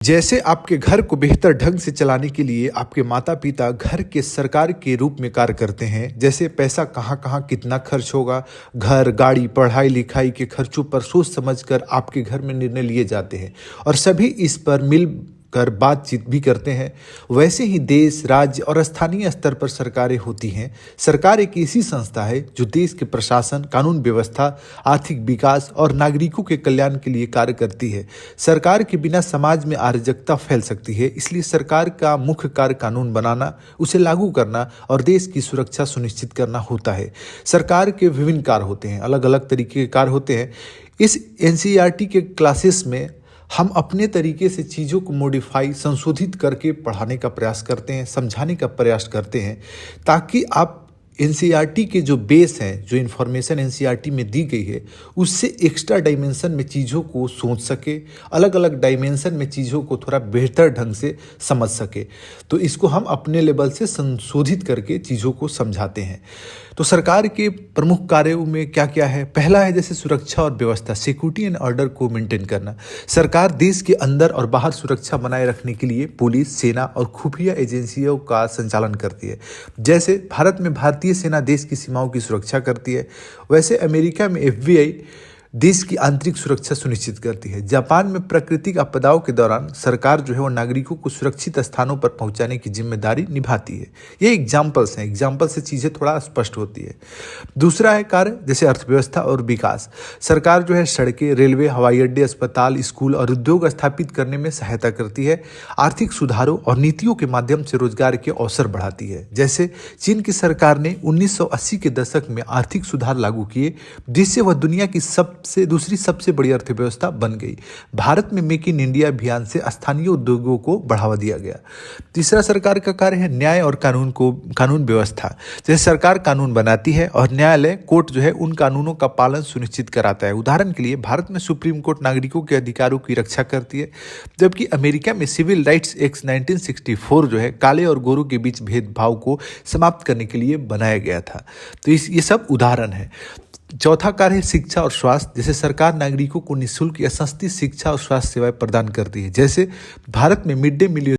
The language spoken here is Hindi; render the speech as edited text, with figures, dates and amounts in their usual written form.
जैसे आपके घर को बेहतर ढंग से चलाने के लिए आपके माता पिता घर के सरकार के रूप में कार्य करते हैं। जैसे पैसा कहाँ कहाँ कितना खर्च होगा, घर गाड़ी पढ़ाई लिखाई के खर्चों पर सोच समझकर आपके घर में निर्णय लिए जाते हैं और सभी इस पर मिल कर बातचीत भी करते हैं। वैसे ही देश, राज्य और स्थानीय स्तर पर सरकारें होती हैं। सरकार एक ऐसी संस्था है जो देश के प्रशासन, कानून व्यवस्था, आर्थिक विकास और नागरिकों के कल्याण के लिए कार्य करती है। सरकार के बिना समाज में अराजकता फैल सकती है, इसलिए सरकार का मुख्य कार्य कानून बनाना, उसे लागू करना और देश की सुरक्षा सुनिश्चित करना होता है। सरकार के विभिन्न कार्य होते हैं, अलग अलग तरीके के कार्य होते हैं। इस एनसीईआरटी के क्लासेस में हम अपने तरीके से चीज़ों को मॉडिफाई, संशोधित करके पढ़ाने का प्रयास करते हैं, समझाने का प्रयास करते हैं, ताकि आप एनसीईआरटी के जो बेस हैं, जो इन्फॉर्मेशन एनसीईआरटी में दी गई है, उससे एक्स्ट्रा डायमेंशन में चीज़ों को सोच सके, अलग अलग डायमेंशन में चीज़ों को थोड़ा बेहतर ढंग से समझ सके। तो इसको हम अपने लेवल से संशोधित करके चीज़ों को समझाते हैं। तो सरकार के प्रमुख कार्यों में क्या क्या है? पहला है जैसे सुरक्षा और व्यवस्था, सिक्योरिटी एंड ऑर्डर को मेंटेन करना। सरकार देश के अंदर और बाहर सुरक्षा बनाए रखने के लिए पुलिस, सेना और खुफिया एजेंसियों का संचालन करती है। जैसे भारत में भारतीय सेना देश की सीमाओं की सुरक्षा करती है, वैसे अमेरिका में एफबीआई देश की आंतरिक सुरक्षा सुनिश्चित करती है। जापान में प्राकृतिक आपदाओं के दौरान सरकार जो है वो नागरिकों को सुरक्षित स्थानों पर पहुंचाने की जिम्मेदारी निभाती है। ये एग्जाम्पल्स हैं, एग्जाम्पल से चीज़ें थोड़ा स्पष्ट होती है। दूसरा है कार्य जैसे अर्थव्यवस्था और विकास। सरकार जो है सड़कें, रेलवे, हवाई अड्डे, अस्पताल, स्कूल और उद्योग स्थापित करने में सहायता करती है। आर्थिक सुधारों और नीतियों के माध्यम से रोजगार के अवसर बढ़ाती है। जैसे चीन की सरकार ने 1980 के दशक में आर्थिक सुधार लागू किए, जिससे वह दुनिया की दूसरी सबसे बड़ी अर्थव्यवस्था बन गई। भारत में मेक इन इंडिया अभियान से स्थानीय उद्योगों को बढ़ावा दिया गया। तीसरा सरकार का कार्य है न्याय और कानून व्यवस्था। जैसे सरकार कानून बनाती है और न्यायालय, कोर्ट जो है उन कानूनों का पालन सुनिश्चित कराता है। उदाहरण के लिए भारत में सुप्रीम कोर्ट नागरिकों के अधिकारों की रक्षा करती है, जबकि अमेरिका में सिविल राइट्स एक्ट 1964 जो है काले और गोरों के बीच भेदभाव को समाप्त करने के लिए बनाया गया था। तो ये सब उदाहरण है। चौथा कार्य है शिक्षा और स्वास्थ्य। जैसे सरकार नागरिकों को निःशुल्क या सस्ती शिक्षा और स्वास्थ्य सेवाएं प्रदान करती है। जैसे भारत में मिड डे मील